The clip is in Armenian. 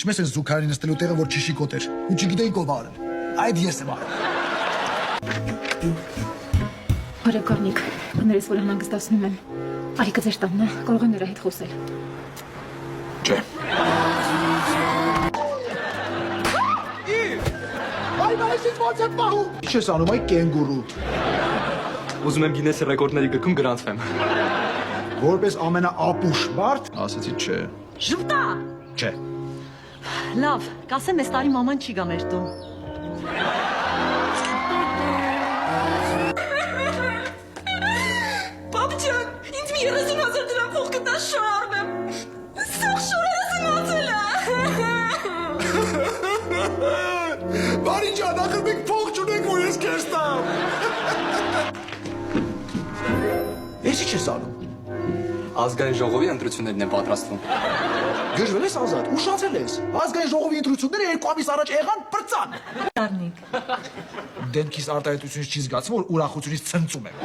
Չմես են զուգարանի նստելու տեղը, որ չիշիկոտ էր, ու չգիտեին ով արել։ Այդ ես եմ արել։ Բարև Գառնիկ, բներես, որ հնանգստացնում եմ։ Արիկը ձեր տանն է, կարող եմ նրա հետ խոսել։ Չէ։ Այ այսից ո՞նց է պահում։ Ինչ ես անում, այ կենգուրու։ Ուզում եմ Գինեսի ռեկորդների գրքում գրանցվեմ։ Որպես ամենաապուշ մարդ, ասեցի չէ։ Ժուտա։ Չէ։ Լավ, կասեմ, այս տարի մաման չի գա մեր տուն։ Պապջան, ինձ մի 30,000 դրամ փող կտա շոր առնեմ։ Սաղ շորերը սնացել է։ Բարի ջան, ախր մենք փող չունենք, որ ես քեզ տամ։ Ես ինչ ես անում։ Ազգային ժողովի ընտրություններն են պատրաստվում։ Գժվել ես ազատ, ուշացել ես։ Ազգային ժողովի ընտրությունները 2 ամիս առաջ եղան, պրծան։ Գառնիկ։ Դեմքիս արտահայտությունից չի զգացում, որ ուրախությունից ցնծում եմ։